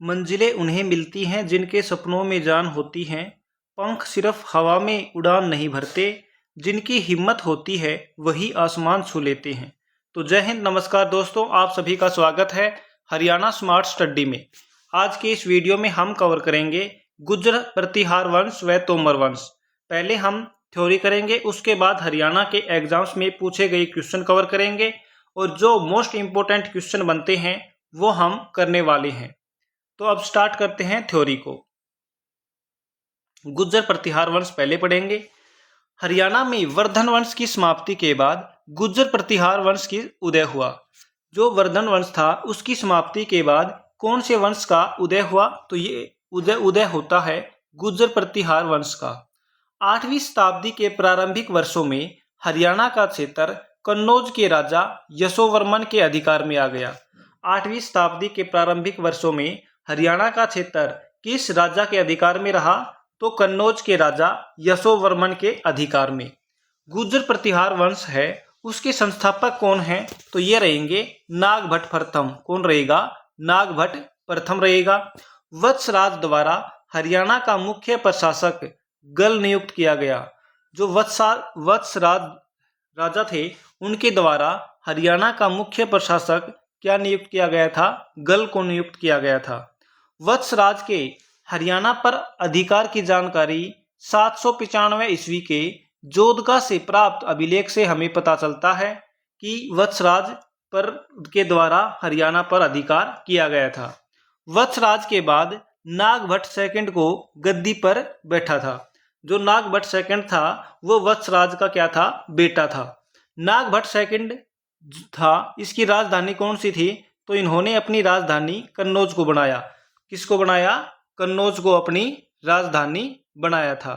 मंजिलें उन्हें मिलती हैं जिनके सपनों में जान होती हैं। पंख सिर्फ हवा में उड़ान नहीं भरते, जिनकी हिम्मत होती है वही आसमान छू लेते हैं। तो जय हिंद, नमस्कार दोस्तों, आप सभी का स्वागत है हरियाणा स्मार्ट स्टडी में। आज के इस वीडियो में हम कवर करेंगे गुर्जर प्रतिहार वंश व तोमर वंश। पहले हम थ्योरी करेंगे, उसके बाद हरियाणा के एग्जाम्स में पूछे गए क्वेश्चन कवर करेंगे और जो मोस्ट इंपोर्टेंट क्वेश्चन बनते हैं वो हम करने वाले हैं। तो अब स्टार्ट करते हैं थ्योरी को। गुर्जर प्रतिहार वंश पहले पढ़ेंगे। हरियाणा में वर्धन वंश की समाप्ति के बाद गुर्जर प्रतिहार वंश की उदय हुआ। जो वर्धन वंश था उसकी समाप्ति के बाद कौन से वंश का उदय हुआ? तो ये उदय होता है गुर्जर प्रतिहार वंश का। 8वीं शताब्दी के प्रारंभिक वर्षों में हरियाणा का क्षेत्र कन्नौज के राजा यशोवर्मन के अधिकार में आ गया। 8वीं शताब्दी के प्रारंभिक वर्षों में हरियाणा का क्षेत्र किस राजा के अधिकार में रहा? तो कन्नौज के राजा यशोवर्मन के अधिकार में। गुर्जर प्रतिहार वंश है, उसके संस्थापक कौन हैं? तो ये रहेंगे नागभट्ट प्रथम। कौन रहेगा? नागभट्ट प्रथम रहेगा। वत्सराज द्वारा हरियाणा का मुख्य प्रशासक गल नियुक्त किया गया। जो वत्सराज राजा थे उनके द्वारा हरियाणा का मुख्य प्रशासक क्या नियुक्त किया गया था? गल को नियुक्त किया गया था। वत्सराज के हरियाणा पर अधिकार की जानकारी 795 ईस्वी के जोधका से प्राप्त अभिलेख से हमें पता चलता है कि वत्सराज पर के द्वारा हरियाणा पर अधिकार किया गया था। वत्सराज के बाद नागभट्ट सेकंड को गद्दी पर बैठा था। जो नागभट्ट सेकंड था वो वत्सराज का क्या था? बेटा था। नागभट्ट सेकंड था, इसकी राजधानी कौन सी थी? तो इन्होंने अपनी राजधानी कन्नौज को बनाया। किसको बनाया? कन्नौज को अपनी राजधानी बनाया था।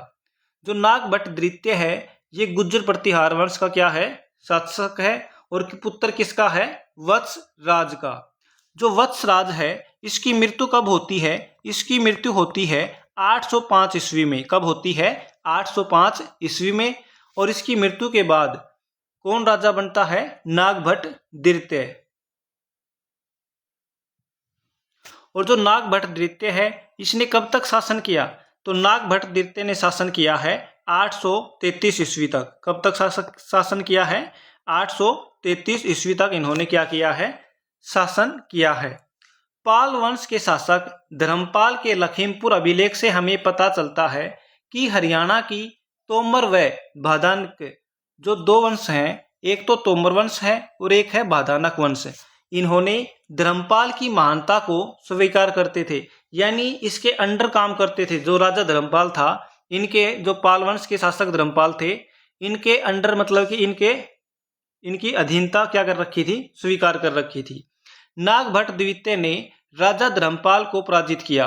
जो नागभट्ट द्वितीय है ये गुर्जर प्रतिहार वंश का क्या है? शासक है। और पुत्र किसका है? वत्सराज का। जो वत्सराज है इसकी मृत्यु कब होती है? इसकी मृत्यु होती है 805 ईस्वी में। कब होती है? 805 ईस्वी में। और इसकी मृत्यु के बाद कौन राजा बनता है? नागभट्ट द्वितीय। और जो नागभट्ट द्वितीय है इसने कब तक शासन किया? तो नागभट्ट द्वितीय ने शासन किया है 833 ईस्वी तक। कब तक शासन किया है? 833 ईस्वी तक इन्होंने क्या किया है? शासन किया है। पाल वंश के शासक धर्मपाल के लखीमपुर अभिलेख से हमें पता चलता है कि हरियाणा की तोमर व भादानक जो दो वंश हैं, एक तो तोमर वंश है और एक है भादानक वंश, इन्होंने धर्मपाल की महानता को स्वीकार करते थे, यानी इसके अंडर काम करते थे। जो राजा धर्मपाल था, इनके जो पाल वंश के शासक धर्मपाल थे, इनके अंडर मतलब कि इनकी अधीनता क्या कर रखी थी? स्वीकार कर रखी थी। नागभट्ट द्वितीय ने राजा धर्मपाल को पराजित किया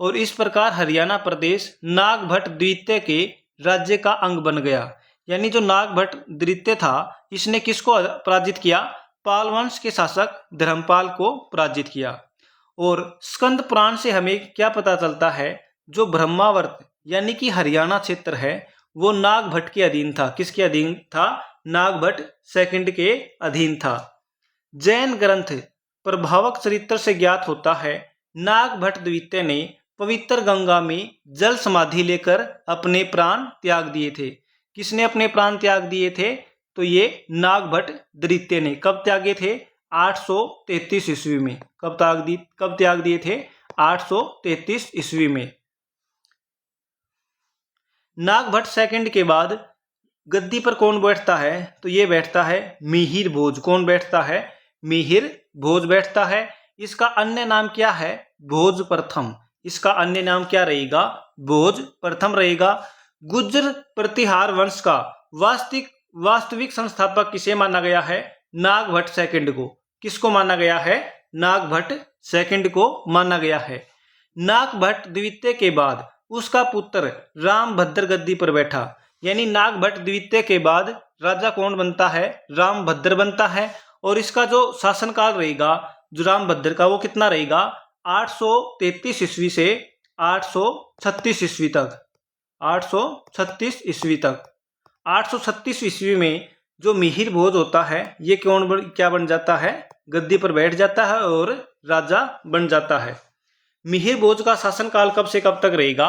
और इस प्रकार हरियाणा प्रदेश नागभट्ट द्वितीय के राज्य का अंग बन गया। यानी जो नागभट्ट द्वितीय था इसने किसको पराजित किया? पाल वंश के शासक धर्मपाल को पराजित किया। और स्कंद पुराण से हमें क्या पता चलता है? जो ब्रह्मावर्त यानी कि हरियाणा क्षेत्र है वो नागभट्ट के अधीन था। किसके अधीन था? नागभट्ट सेकंड के अधीन था। जैन ग्रंथ प्रभावक चरित्र से ज्ञात होता है नागभट्ट द्वितीय ने पवित्र गंगा में जल समाधि लेकर अपने प्राण त्याग दिए थे। किसने अपने प्राण त्याग दिए थे? तो ये नागभट्ट द्वितीय ने। कब त्यागे थे? 833 ईस्वी में। कब त्याग दिए थे? 833 ईस्वी में। नागभट्ट सेकंड के बाद गद्दी पर कौन बैठता है? तो ये बैठता है मिहिर भोज। कौन बैठता है? मिहिर भोज बैठता है। इसका अन्य नाम क्या है? भोज प्रथम। इसका अन्य नाम क्या रहेगा? भोज प्रथम रहेगा। गुर्जर प्रतिहार वंश का वास्तविक संस्थापक किसे माना गया है? नागभट्ट सेकंड को। किसको माना गया है? नागभट्ट सेकंड को माना गया है। नागभट्ट द्वितीय के बाद उसका पुत्र रामभद्र गद्दी पर बैठा। यानी नागभट्ट द्वितीय के बाद राजा कौन बनता है? रामभद्र बनता है। और इसका जो शासनकाल रहेगा जो रामभद्र का वो कितना रहेगा? 833 ईस्वी से 836 ईस्वी तक। 836 ईस्वी तक। 836 ईस्वी में जो मिहिर भोज होता है ये क्या बन जाता है? गद्दी पर बैठ जाता है और राजा बन जाता है। मिहिर भोज का शासनकाल कब से कब तक रहेगा?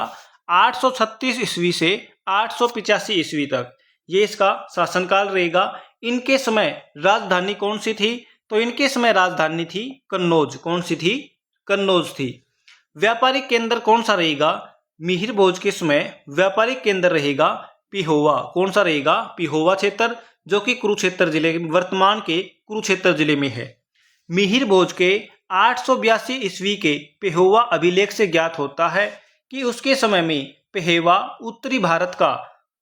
836 ईस्वी से 885 ईस्वी तक ये इसका शासनकाल रहेगा। इनके समय राजधानी कौन सी थी? तो इनके समय राजधानी थी कन्नौज। कौन सी थी? कन्नौज थी। व्यापारिक केंद्र कौन सा रहेगा? मिहिर भोज के समय व्यापारिक केंद्र रहेगा पिहोवा। कौन सा रहेगा? पिहोवा क्षेत्र, जो कि कुरुक्षेत्र जिले, वर्तमान के कुरुक्षेत्र जिले में है। मिहिर भोज के 882 ईस्वी के पिहोवा अभिलेख से ज्ञात होता है कि उसके समय में पिहोवा उत्तरी भारत का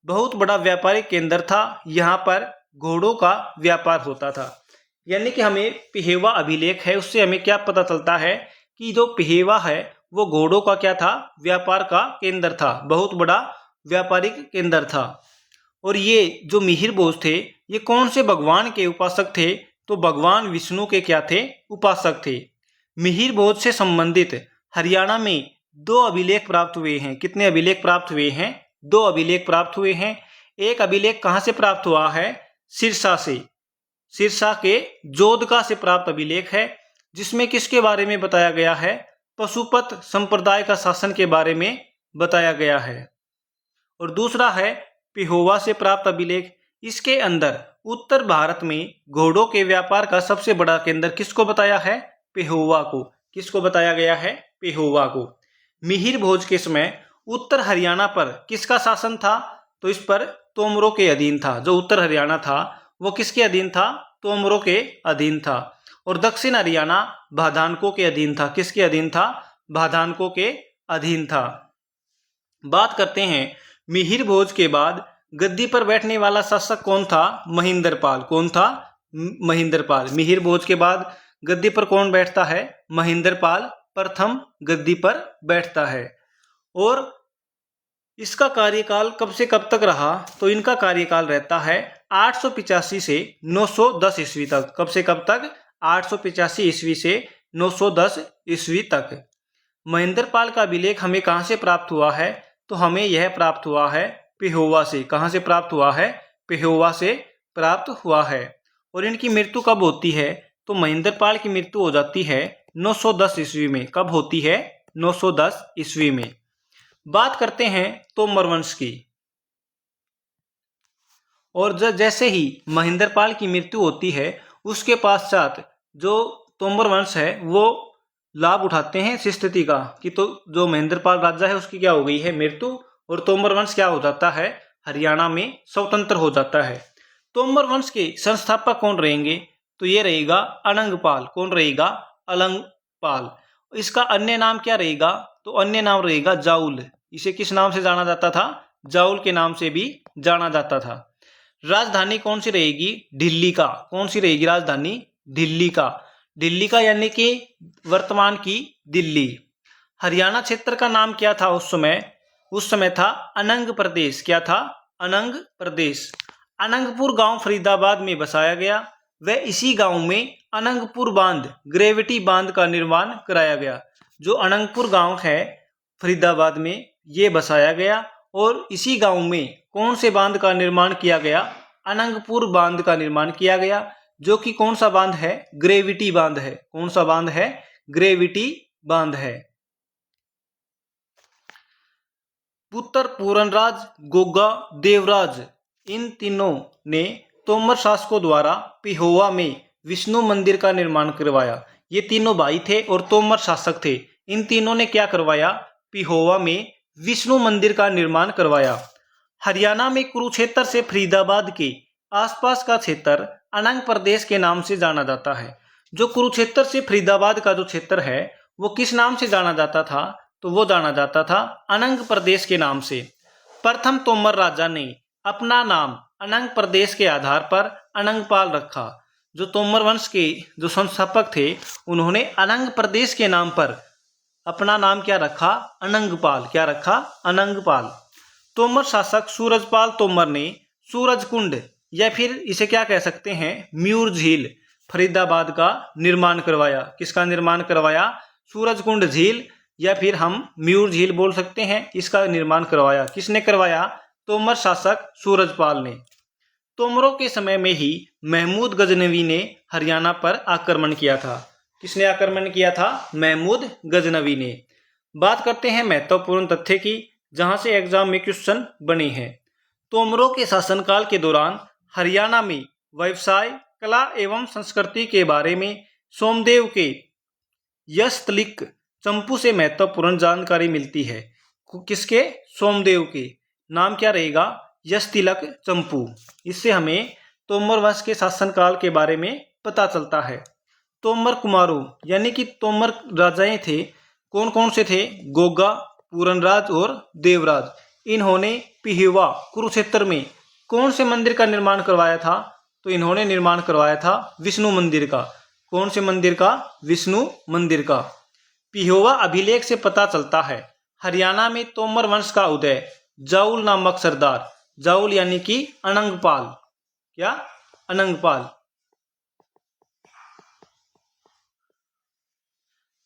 बहुत बड़ा व्यापारिक केंद्र था। यहाँ पर घोड़ों का व्यापार होता था। यानी कि हमें पिहोवा अभिलेख है, उससे हमें क्या पता चलता है कि जो पिहोवा है वो घोड़ों का क्या था? व्यापार का केंद्र था, बहुत बड़ा व्यापारिक केंद्र था। और ये जो मिहिर भोज थे ये कौन से भगवान के उपासक थे? तो भगवान विष्णु के क्या थे? उपासक थे। मिहिर भोज से संबंधित हरियाणा में 2 अभिलेख प्राप्त हुए हैं। कितने अभिलेख प्राप्त हुए हैं? 2 अभिलेख प्राप्त हुए हैं। एक अभिलेख कहाँ से प्राप्त हुआ है? सिरसा से, सिरसा के जोधका से प्राप्त अभिलेख है, जिसमें किसके बारे में बताया गया है? पशुपत संप्रदाय का शासन के बारे में बताया गया है। और दूसरा है पिहोवा से प्राप्त अभिलेख। इसके अंदर उत्तर भारत में घोड़ों के व्यापार का सबसे बड़ा केंद्र किसको बताया है? पिहोवा को। किसको बताया गया है? पिहोवा को। मिहिर भोज के समय उत्तर हरियाणा पर किसका शासन था? तो इस पर तोमरों के अधीन था। जो उत्तर हरियाणा था वो किसके अधीन था? तोमरों के अधीन था। और दक्षिण हरियाणा भादानकों के अधीन था। किसके अधीन था? भादानकों के अधीन था। बात करते हैं मिहिर भोज के बाद गद्दी पर बैठने वाला शासक कौन था? महेंद्रपाल। कौन था? महेंद्रपाल। मिहिर भोज के बाद गद्दी पर कौन बैठता है? महेंद्रपाल प्रथम गद्दी पर बैठता है। और इसका कार्यकाल कब से कब तक रहा? तो इनका कार्यकाल रहता है 885 से 910 ईस्वी तक। कब से कब तक? 885 ईस्वी से 910 ईस्वी तक। महेंद्रपाल का अभिलेख हमें कहाँ से प्राप्त हुआ है? तो हमें यह प्राप्त हुआ है पिहोवा से। कहाँ से प्राप्त हुआ है? पिहोवा से प्राप्त हुआ है। और इनकी मृत्यु कब होती है? तो महेंद्रपाल की मृत्यु हो जाती है 910 ईस्वी में। कब होती है? 910 ईस्वी में। बात करते हैं तोमर वंश की। और जैसे ही महेंद्रपाल की मृत्यु होती है उसके पश्चात जो तोमर वंश है वो लाभ उठाते हैं इस स्थिति का कि तो जो महेंद्रपाल राजा है उसकी क्या हो गई है? मृत्यु। और तोमर वंश क्या हो जाता है? हरियाणा में स्वतंत्र हो जाता है। तोमर वंश के संस्थापक कौन रहेंगे? तो ये रहेगा अनंगपाल। कौन रहेगा? अनंगपाल। इसका अन्य नाम क्या रहेगा? तो अन्य नाम रहेगा जाउल। इसे किस नाम से जाना जाता था? जाउल के नाम से भी जाना जाता था। राजधानी कौन सी रहेगी? दिल्ली का। कौन सी रहेगी राजधानी? दिल्ली का। दिल्ली का यानी कि वर्तमान की दिल्ली। हरियाणा क्षेत्र का नाम क्या था उस समय? उस समय था अनंग प्रदेश। क्या था? अनंग प्रदेश। अनंगपुर गांव फरीदाबाद में बसाया गया। वह इसी गांव में अनंगपुर बांध, ग्रेविटी बांध का निर्माण कराया गया। जो अनंगपुर गांव है फरीदाबाद में ये बसाया गया। और इसी गांव में कौन से बांध का निर्माण किया गया? अनंगपुर बांध का निर्माण किया गया, जो कि कौन सा बांध है? ग्रेविटी बांध है। कौन सा बांध है? ग्रेविटी बांध है। पुत्र पूरनराज, गोगा, देवराज, इन तीनों ने तोमर शासकों द्वारा पिहोवा में विष्णु मंदिर का निर्माण करवाया। ये तीनों भाई थे और तोमर शासक थे। इन तीनों ने क्या करवाया? पिहोवा में विष्णु मंदिर का निर्माण करवाया। हरियाणा में कुरुक्षेत्र से फरीदाबाद के आसपास का क्षेत्र अनंग प्रदेश के नाम से जाना जाता है। जो कुरुक्षेत्र से फरीदाबाद का जो क्षेत्र है वो किस नाम से जाना जाता था? तो वो जाना जाता था अनंग प्रदेश के नाम से। प्रथम तोमर राजा ने अपना नाम अनंग प्रदेश के आधार पर अनंगपाल रखा। जो तोमर वंश के जो संस्थापक थे उन्होंने अनंग प्रदेश के नाम पर अपना नाम क्या रखा? अनंगपाल। क्या रखा? अनंगपाल। तोमर शासक सूरजपाल तोमर ने सूरजकुंड या फिर इसे क्या कह सकते हैं? म्यूर झील फरीदाबाद का निर्माण करवाया। किसका निर्माण करवाया? सूरजकुंड झील या फिर हम म्यूर झील बोल सकते हैं। इसका निर्माण करवाया। किसने करवाया? तोमर शासक सूरजपाल ने। तोमरों के समय में ही महमूद गजनवी ने हरियाणा पर आक्रमण किया था। किसने आक्रमण किया था? महमूद गजनवी ने। बात करते हैं महत्वपूर्ण तथ्य की, जहां से एग्जाम में क्वेश्चन बने हैं। तोमरों के शासनकाल के दौरान हरियाणा में व्यवसाय, कला एवं संस्कृति के बारे में सोमदेव के यशतिलक चंपू से महत्वपूर्ण जानकारी मिलती है। किसके? सोमदेव के। नाम क्या रहेगा? यशतिलक चंपू। इससे हमें तोमर वंश के शासनकाल के बारे में पता चलता है। तोमर कुमारों यानी कि तोमर राजाएं थे, कौन कौन से थे? गोगा, पूरनराज और देवराज। इन्होंने पिहेवा कुरुक्षेत्र में कौन से मंदिर का निर्माण करवाया था? तो इन्होंने निर्माण करवाया था विष्णु मंदिर का। कौन से मंदिर का? विष्णु मंदिर का। पिहोवा अभिलेख से पता चलता है हरियाणा में तोमर वंश का उदय जाउल नामक सरदार, जाउल यानी कि अनंगपाल, क्या? अनंगपाल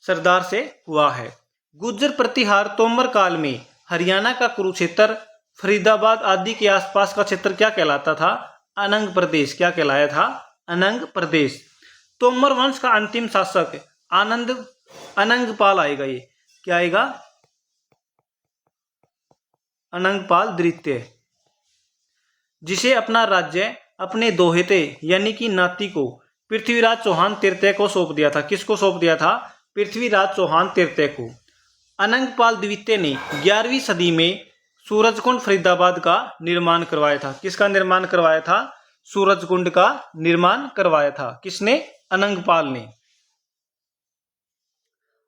सरदार से हुआ है। गुर्जर प्रतिहार तोमर काल में हरियाणा का कुरुक्षेत्र, फरीदाबाद आदि के आसपास का क्षेत्र क्या कहलाता था? अनंग प्रदेश। क्या कहलाया था? अनंग प्रदेश। तोमर वंश का अंतिम शासक अनंगपाल आएगा। ये क्या आएगा? अनंगपाल द्वितीय, जिसे अपना राज्य अपने दोहते यानी कि नाती को पृथ्वीराज चौहान तृतीय को सौंप दिया था। किसको सौंप दिया था? पृथ्वीराज चौहान तृतीय को। अनंगपाल द्वितीय ने 11वीं सदी में सूरजकुंड फरीदाबाद का निर्माण करवाया था। किसका निर्माण करवाया था? सूरजकुंड का निर्माण करवाया था। किसने? अनंगपाल ने।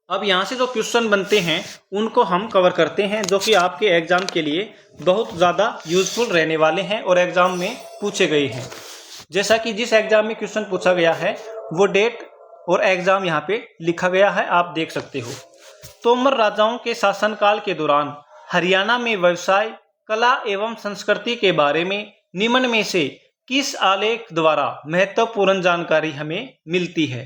अब यहाँ से जो क्वेश्चन बनते हैं उनको हम कवर करते हैं, जो कि आपके एग्जाम के लिए बहुत ज़्यादा यूजफुल रहने वाले हैं और एग्जाम में पूछे गए हैं। जैसा कि जिस एग्जाम में क्वेश्चन पूछा गया है वो डेट और एग्जाम यहाँ पे लिखा गया है, आप देख सकते हो। तोमर राजाओं के शासनकाल के दौरान हरियाणा में व्यवसाय, कला एवं संस्कृति के बारे में निम्न में से किस आलेख द्वारा महत्वपूर्ण जानकारी हमें मिलती है?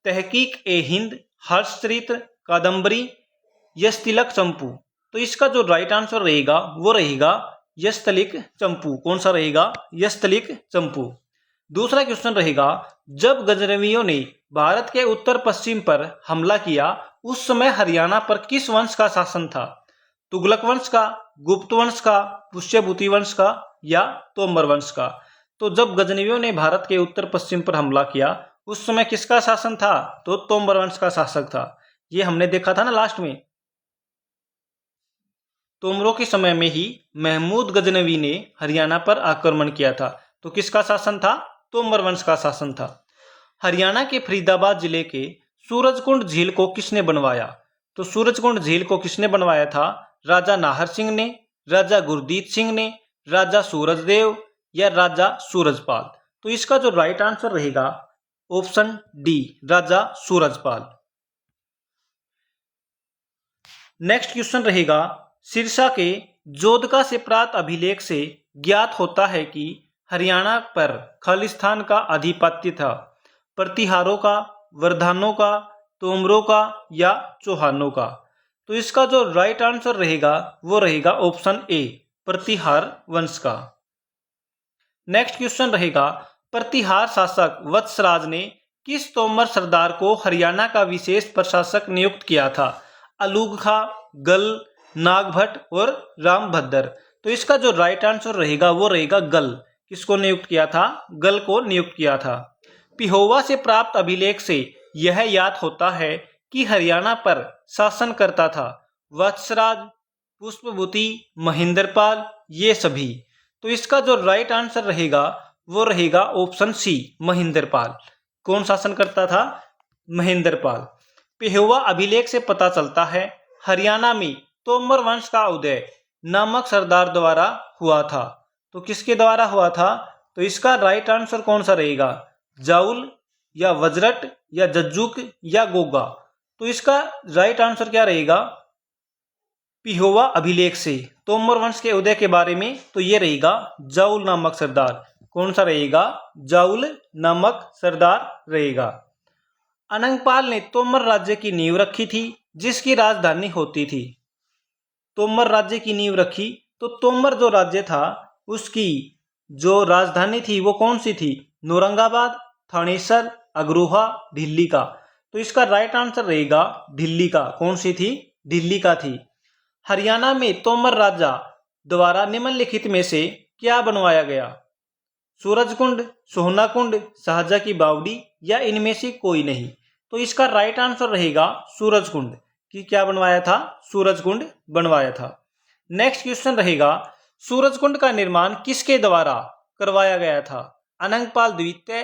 तहकीक ए हिंद, हर्षचरित्र, कादम्बरी, यशतिलक चंपू। तो इसका जो राइट आंसर रहेगा वो रहेगा यशतिलक चंपू। कौन सा रहेगा? यशतिलक चंपू। दूसरा क्वेश्चन रहेगा, जब गजनवियों ने भारत के उत्तर पश्चिम पर हमला किया उस समय हरियाणा पर किस वंश का शासन था? तुगलक वंश का, गुप्त वंश का, पुष्यभूति वंश का या तोमर वंश का? तो जब गजनवियों ने भारत के उत्तर पश्चिम पर हमला किया उस समय किसका शासन था? तो तोमर वंश का शासक था। ये हमने देखा था ना लास्ट में। तोमरों के समय में ही महमूद गजनवी ने हरियाणा पर आक्रमण किया था। तो किसका शासन था? तोमर वंश का शासन था। हरियाणा के फरीदाबाद जिले के सूरजकुंड झील को किसने बनवाया? तो सूरजकुंड झील को किसने बनवाया था? राजा नाहर सिंह ने, राजा गुरदीत सिंह ने, राजा सूरजदेव या राजा सूरजपाल? तो इसका जो राइट आंसर रहेगा ऑप्शन डी, राजा सूरजपाल। नेक्स्ट क्वेश्चन रहेगा, सिरसा के जोधका से प्राप्त अभिलेख से ज्ञात होता है कि हरियाणा पर खालिस्तान का आधिपत्य था। प्रतिहारों का, वर्धनों का, तोमरों का या चौहानों का? तो इसका जो राइट आंसर रहेगा वो रहेगा ऑप्शन ए, प्रतिहार वंश का। नेक्स्ट क्वेश्चन रहेगा, प्रतिहार शासक वत्सराज ने किस तोमर सरदार को हरियाणा का विशेष प्रशासक नियुक्त किया था? अलूग खां, गल, नागभट्ट और रामभद्र? तो इसका जो राइट आंसर रहेगा वो रहेगा गल। किसको नियुक्त किया था? गल को नियुक्त किया था। पिहोवा से प्राप्त अभिलेख से यह याद होता है कि हरियाणा पर शासन करता था वत्सराज, पुष्पभूति, महेंद्रपाल, ये सभी। तो इसका जो राइट आंसर रहेगा वो रहेगा ऑप्शन सी, महेंद्रपाल। कौन शासन करता था? महेंद्रपाल। पिहोवा अभिलेख से पता चलता है हरियाणा में तोमर वंश का उदय नामक सरदार द्वारा हुआ था। तो किसके द्वारा हुआ था? तो इसका राइट आंसर कौन सा रहेगा? जाउल या वज्रट या जज्जुक या गोगा? तो इसका राइट आंसर क्या रहेगा? पिहोवा अभिलेख से तोमर वंश के उदय के बारे में तो ये रहेगा जाउल नामक सरदार। कौन सा रहेगा? जाउल नामक सरदार रहेगा। अनंगपाल ने तोमर राज्य की नींव रखी थी जिसकी राजधानी होती थी। तोमर राज्य की नींव रखी तो तोमर जो राज्य था उसकी जो राजधानी थी वो कौन सी थी? नौरंगाबाद, थानेसर, अग्रोहा, दिल्ली का? तो इसका राइट आंसर रहेगा दिल्ली का। कौन सी थी? दिल्ली का थी। हरियाणा में तोमर राजा द्वारा निम्नलिखित में से क्या बनवाया गया? सूरजकुंड, सोहनाकुंड, शाहजहाँ की बावड़ी या इनमें से कोई नहीं। तो इसका राइट आंसर रहेगा सूरजकुंड। कि क्या बनवाया था? सूरजकुंड बनवाया था। नेक्स्ट क्वेश्चन रहेगा, सूरजकुंड का निर्माण किसके द्वारा करवाया गया था? अनंगपाल द्वितीय,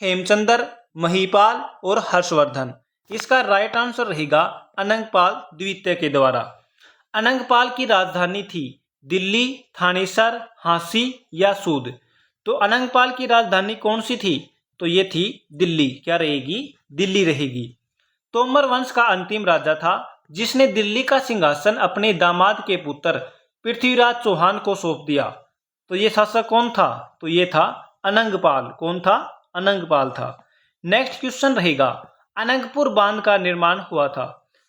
हेमचंद्र, महिपाल और हर्षवर्धन। इसका राइट आंसर रहेगा अनंगपाल द्वितीय के द्वारा। अनंगपाल की राजधानी थी दिल्ली, थानेसर, झांसी या सूद। तो अनंगपाल की राजधानी कौन सी थी? तो ये थी दिल्ली। क्या रहेगी? दिल्ली रहेगी। तोमर वंश का अंतिम राजा था जिसने दिल्ली का सिंहासन अपने दामाद के पुत्र पृथ्वीराज चौहान को सौंप दिया। तो ये शासक कौन था? तो ये था अनंगपाल। कौन था? अनंगपाल था। नेक्स्ट क्वेश्चन रहेगा, अनंगपुर बांध का निर्माण हुआ था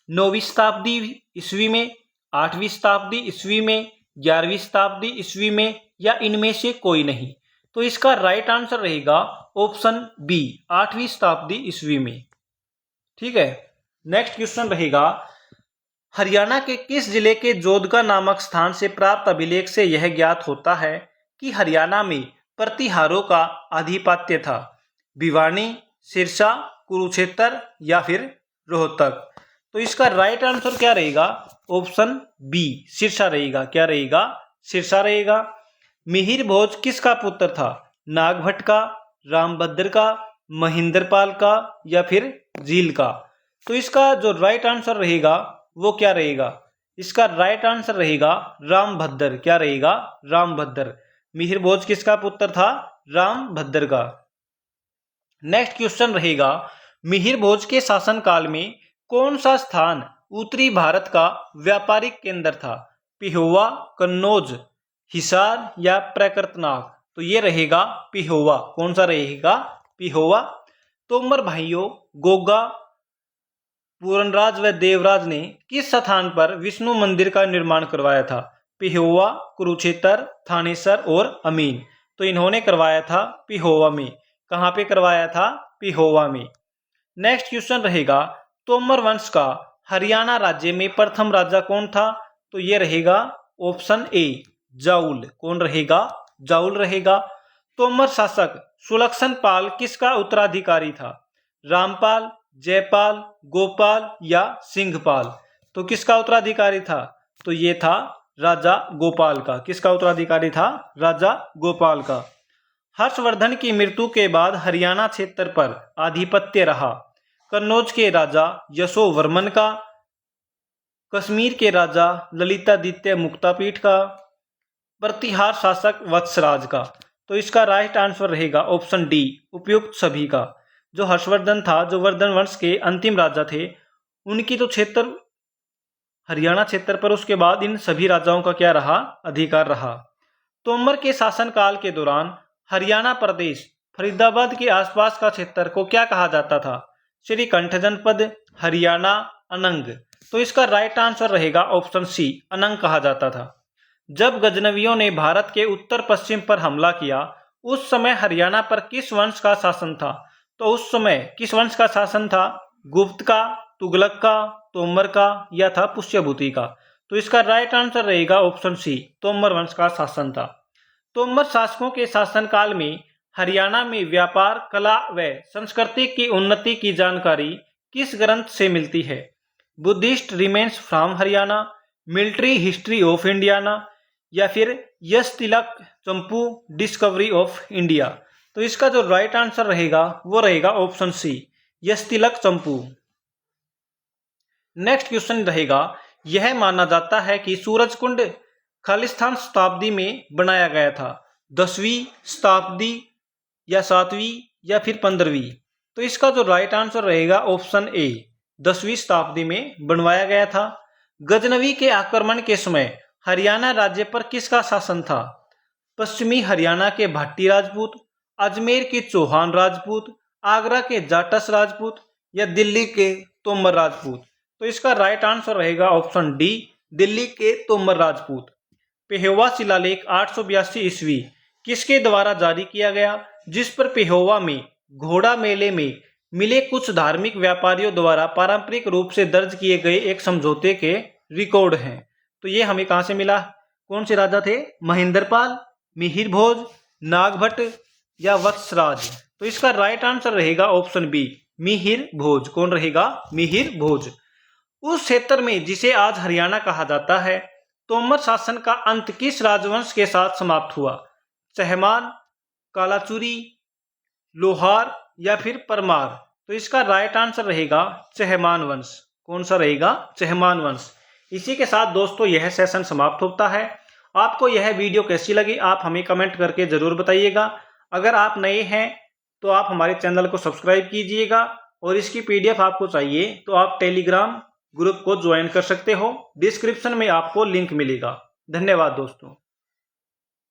9वीं शताब्दी ईस्वी में, 8वीं शताब्दी ईस्वी में, 11वीं शताब्दी ईस्वी में या इनमें से कोई नहीं। तो इसका राइट आंसर रहेगा ऑप्शन बी, 8वीं शताब्दी ईस्वी में। ठीक है। नेक्स्ट क्वेश्चन रहेगा, हरियाणा के किस जिले के जोधका नामक स्थान से प्राप्त अभिलेख से यह ज्ञात होता है कि हरियाणा में प्रतिहारों का आधिपत्य था? भिवानी, सिरसा, कुरुक्षेत्र या फिर रोहतक। तो इसका राइट आंसर क्या रहेगा? ऑप्शन बी, सिरसा रहेगा। क्या रहेगा? सिरसा रहेगा। मिहिर भोज किसका पुत्र था? नागभट्ट का, रामभद्र का, महेंद्रपाल का या फिर झील का। तो इसका जो राइट आंसर रहेगा वो क्या रहेगा? इसका राइट आंसर रहेगा रामभद्र। क्या रहेगा? रामभद्र। मिहिर भोज किसका पुत्र था? रामभद्र का। नेक्स्ट क्वेश्चन रहेगा, मिहिर भोज के शासनकाल में कौन सा स्थान उत्तरी भारत का व्यापारिक केंद्र था? पिहोवा, कन्नौज, हिसार या प्रकर्तनाग। तो ये रहेगा पिहोवा। कौन सा रहेगा? पिहोवा। तोमर भाइयों गोगा, पूरनराज व देवराज ने किस स्थान पर विष्णु मंदिर का निर्माण करवाया था? पिहोवा, कुरुक्षेत्र, थानेसर और अमीन। तो इन्होंने करवाया था पिहोवा में। कहाँ पे करवाया था? पिहोवा में। नेक्स्ट क्वेश्चन रहेगा, तोमर वंश का हरियाणा राज्य में प्रथम राजा कौन था? तो ये रहेगा ऑप्शन ए, जाउल। कौन रहेगा? जाउल रहेगा। तोमर शासक सुलक्षण पाल किसका उत्तराधिकारी था? रामपाल, जयपाल, गोपाल या सिंहपाल। तो किसका उत्तराधिकारी था? तो ये था राजा गोपाल का। किसका उत्तराधिकारी था? राजा गोपाल का। हर्षवर्धन की मृत्यु के बाद हरियाणा क्षेत्र पर आधिपत्य रहा कन्नौज के राजा यशोवर्मन का, कश्मीर के राजा ललितादित्य मुक्तापीठ का, प्रतिहार शासक वत्सराज का। तो इसका राइट आंसर रहेगा ऑप्शन डी, उपयुक्त सभी का। जो हर्षवर्धन था, जो वर्धन वंश के अंतिम राजा थे, उनकी तो क्षेत्र हरियाणा क्षेत्र पर उसके बाद इन सभी राजाओं का क्या रहा? अधिकार रहा। तोमर के शासनकाल के दौरान हरियाणा प्रदेश फरीदाबाद के आसपास का क्षेत्र को क्या कहा जाता था? श्रीकंठ जनपद, हरियाणा, अनंग। तो इसका राइट आंसर रहेगा ऑप्शन सी, अनंग कहा जाता था। जब गजनवियों ने भारत के उत्तर पश्चिम पर हमला किया उस समय हरियाणा पर किस वंश का शासन था? तो उस समय किस वंश का शासन था? गुप्त का, तुगलक का, तोमर का या था पुष्यभूति का। तो इसका राइट आंसर रहेगा ऑप्शन सी, तोमर वंश का शासन था। तोमर शासकों के शासनकाल में हरियाणा में व्यापार, कला व संस्कृति की उन्नति की जानकारी किस ग्रंथ से मिलती है? Buddhist remains from Haryana, military history of Indiana या फिर यश तिलक चंपू डिस्कवरी ऑफ इंडिया। तो इसका जो राइट आंसर रहेगा वो रहेगा ऑप्शन सी, यश तिलक चंपू। नेक्स्ट क्वेश्चन रहेगा, यह माना जाता है कि सूरजकुंड खालिस्तान शताब्दी में बनाया गया था, 10वीं शताब्दी या 7वीं या फिर 15वीं। तो इसका जो राइट आंसर रहेगा ऑप्शन ए, 10वीं शताब्दी में बनवाया गया था। गजनवी के आक्रमण के समय हरियाणा राज्य पर किसका शासन था? पश्चिमी हरियाणा के भाटी राजपूत, अजमेर के चौहान राजपूत, आगरा के जाटस राजपूत या दिल्ली के तोमर राजपूत। तो इसका राइट आंसर रहेगा ऑप्शन डी, दिल्ली के तोमर राजपूत। पेहोवा शिलालेख 882 ईस्वी किसके द्वारा जारी किया गया, जिस पर पेहोवा में घोड़ा मेले में मिले कुछ धार्मिक व्यापारियों द्वारा पारंपरिक रूप से दर्ज किए गए एक समझौते के रिकॉर्ड हैं। तो ये हमें कहाँ से मिला? कौन से राजा थे? महेंद्रपाल, मिहिर भोज, नागभट्ट या वत्सराज? तो इसका राइट आंसर रहेगा ऑप्शन बी, मिहिर भोज। कौन रहेगा? मिहिर भोज। उस क्षेत्र में जिसे आज हरियाणा कहा जाता है, तोमर शासन का अंत किस राजवंश के साथ समाप्त हुआ? चहमान, कालाचुरी, लोहार या फिर परमार? तो इसका राइट आंसर रहेगा चहमान वंश। कौन सा रहेगा? चहमान वंश। इसी के साथ दोस्तों यह सेशन समाप्त होता है। आपको यह वीडियो कैसी लगी आप हमें कमेंट करके जरूर बताइएगा। अगर आप नए हैं तो आप हमारे चैनल को सब्सक्राइब कीजिएगा और इसकी PDF आपको चाहिए तो आप टेलीग्राम ग्रुप को ज्वाइन कर सकते हो। डिस्क्रिप्शन में आपको लिंक मिलेगा। धन्यवाद दोस्तों।